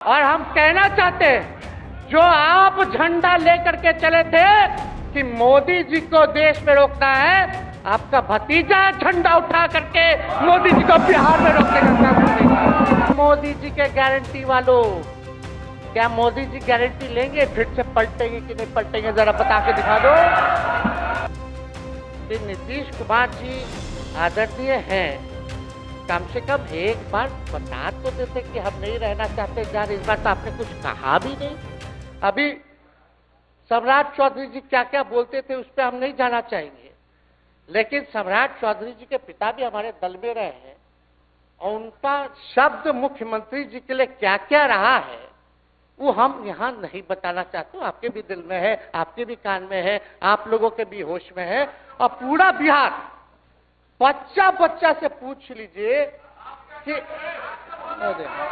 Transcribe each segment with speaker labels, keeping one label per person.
Speaker 1: और हम कहना चाहते हैं, जो आप झंडा लेकर के चले थे कि मोदी जी को देश में रोकना है, आपका भतीजा झंडा उठा करके मोदी जी को बिहार में रोकने का काम करेगा। मोदी जी के गारंटी वालों, क्या मोदी जी गारंटी लेंगे फिर से पलटेंगे कि नहीं पलटेंगे, जरा बता के दिखा दो। कि नीतीश कुमार जी आदरणीय हैं, कम से कम एक बार बता तो देते कि हम नहीं रहना चाहते यार। इस बार तो आपने कुछ कहा भी नहीं। अभी सम्राट चौधरी जी क्या क्या बोलते थे उस पर हम नहीं जाना चाहेंगे, लेकिन सम्राट चौधरी जी के पिता भी हमारे दल में रहे हैं और उनका शब्द मुख्यमंत्री जी के लिए क्या क्या रहा है वो हम यहाँ नहीं बताना चाहते। आपके भी दिल में है, आपके भी कान में है, आप लोगों के भी होश में है। और पूरा बिहार बच्चा बच्चा से पूछ लीजिए कि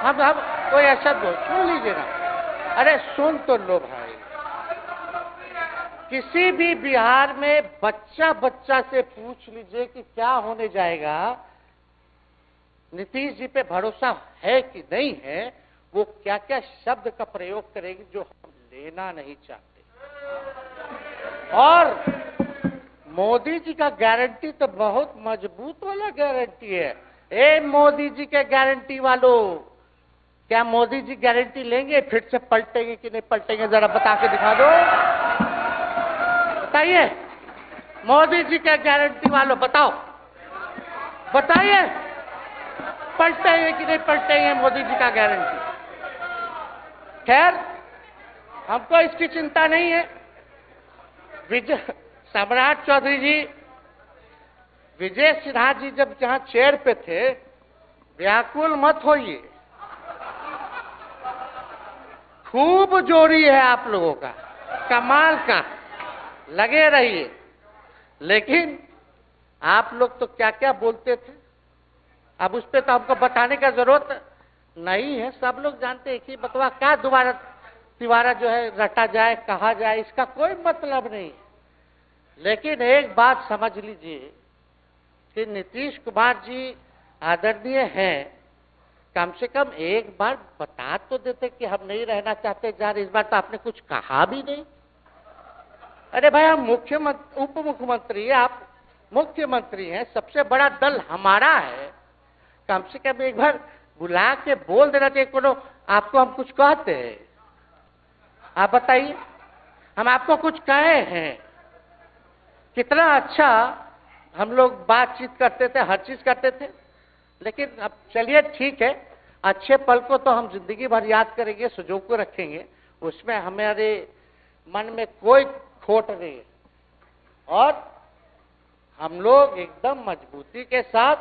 Speaker 1: हम कोई ऐसा दो सुन लीजिए ना, अरे सुन तो लो भाई। किसी भी बिहार में बच्चा बच्चा से पूछ लीजिए कि क्या होने जाएगा, नीतीश जी पे भरोसा है कि नहीं है, वो क्या क्या शब्द का प्रयोग करेगी जो हम लेना नहीं चाहते। और मोदी जी का गारंटी तो बहुत मजबूत वाला गारंटी है। ए मोदी जी के गारंटी वालों, क्या मोदी जी गारंटी लेंगे फिर से पलटेंगे कि नहीं पलटेंगे, जरा बता के दिखा दो। बताइए मोदी जी के गारंटी वालों, बताओ बताइए पलटेंगे कि नहीं पलटेंगे मोदी जी का गारंटी। खैर हमको इसकी चिंता नहीं है। सम्राट चौधरी जी, विजय सिन्हा जी जब जहां चेयर पे थे, व्याकुल मत होइए, खूब जोड़ी है आप लोगों का, कमाल का, लगे रहिए। लेकिन आप लोग तो क्या क्या बोलते थे, अब उस पर तो हमको बताने का जरूरत नहीं है, सब लोग जानते हैं कि बतवा क्या दोबारा जो है रटा जाए, कहा जाए, इसका कोई मतलब नहीं। लेकिन एक बात समझ लीजिए कि नीतीश कुमार जी आदरणीय हैं, कम से कम एक बार बता तो देते कि हम नहीं रहना चाहते यार। इस बार तो आपने कुछ कहा भी नहीं। अरे भाई हम मुख्यमंत्री, उप मुख्यमंत्री, आप मुख्यमंत्री हैं, सबसे बड़ा दल हमारा है, कम से कम एक बार बुला के बोल देना चाहिए। कोनो आपको हम कुछ कहते हैं? आप बताइए, हम आपको कुछ कहे हैं? कितना अच्छा हम लोग बातचीत करते थे, हर चीज करते थे। लेकिन अब चलिए ठीक है, अच्छे पल को तो हम जिंदगी भर याद करेंगे, सुजो को रखेंगे, उसमें हमारे मन में कोई खोट नहीं है। और हम लोग एकदम मजबूती के साथ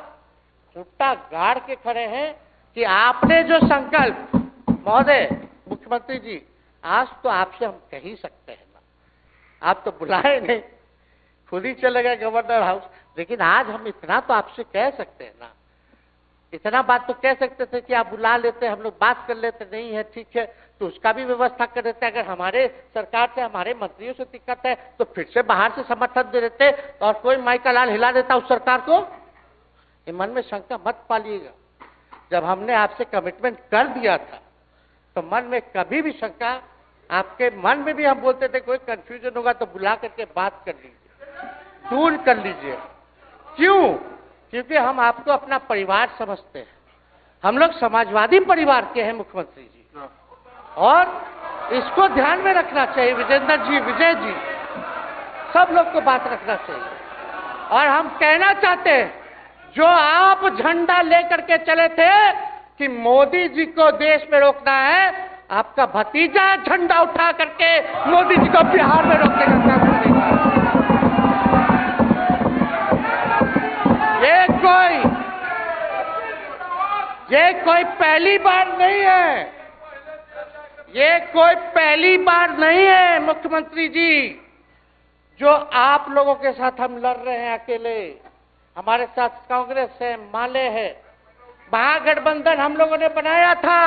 Speaker 1: खुट्टा गाड़ के खड़े हैं कि आपने जो संकल्प, महोदय मुख्यमंत्री जी, आज तो आपसे हम कह ही सकते हैं ना, आप तो बुलाए नहीं, खुद ही चले गए गवर्नर हाउस, लेकिन आज हम इतना तो आपसे कह सकते हैं ना, इतना बात तो कह सकते थे कि आप बुला लेते, हम लोग बात कर लेते। नहीं है ठीक है तो उसका भी व्यवस्था कर देते। अगर हमारे सरकार से, हमारे मंत्रियों से दिक्कत है तो फिर से बाहर से समर्थन दे देते और कोई माई का लाल हिला देता उस सरकार को। ये मन में शंका मत पालिएगा, जब हमने आपसे कमिटमेंट कर दिया था तो मन में कभी भी शंका, आपके मन में भी हम बोलते थे कोई कंफ्यूजन होगा तो बुला करके बात कर लीजिए, दूर कर लीजिए। क्यों? क्योंकि हम आपको अपना परिवार समझते हैं। हम लोग समाजवादी परिवार के हैं मुख्यमंत्री जी, और इसको ध्यान में रखना चाहिए। विजेंद्र जी, विजय जी, सब लोग को बात रखना चाहिए। और हम कहना चाहते हैं, जो आप झंडा लेकर के चले थे कि मोदी जी को देश में रोकना है, आपका भतीजा झंडा उठा करके मोदी जी को बिहार में रोकने का काम करेगा। ये कोई पहली बार नहीं है, ये कोई पहली बार नहीं है मुख्यमंत्री जी, जो आप लोगों के साथ हम लड़ रहे हैं अकेले। हमारे साथ कांग्रेस है, माले है, महागठबंधन हम लोगों ने बनाया था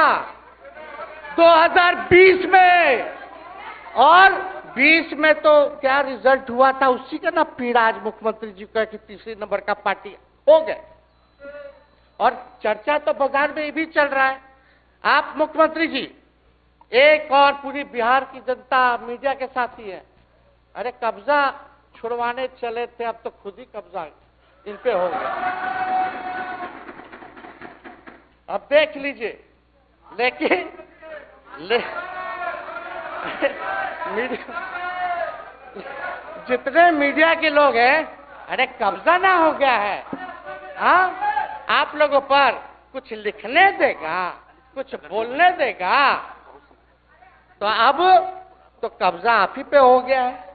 Speaker 1: 2020 में, और 20 में तो क्या रिजल्ट हुआ था उसी का ना पीड़ा आज मुख्यमंत्री जी का कि तीसरे नंबर का पार्टी हो गए। और चर्चा तो बाजार में ये भी चल रहा है, आप मुख्यमंत्री जी एक और पूरी बिहार की जनता मीडिया के साथ ही है। अरे कब्जा छुड़वाने चले थे, अब तो खुद ही कब्जा इन पे हो गया। अब देख लीजिए। लेकिन जितने मीडिया के लोग हैं, अरे कब्जा ना हो गया है, हाँ, आप लोगों पर कुछ लिखने देगा, कुछ बोलने देगा, तो अब तो कब्जा आप ही पे हो गया है।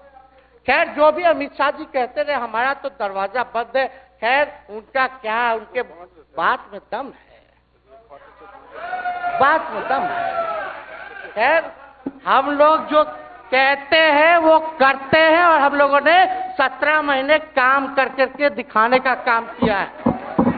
Speaker 1: खैर, जो भी अमित शाह जी कहते रहे हमारा तो दरवाजा बंद है, खैर उनका क्या, उनके बात में दम है, बात में दम है। खैर, हम लोग जो कहते हैं वो करते हैं, और हम लोगों ने 17 महीने काम कर करके दिखाने का काम किया है।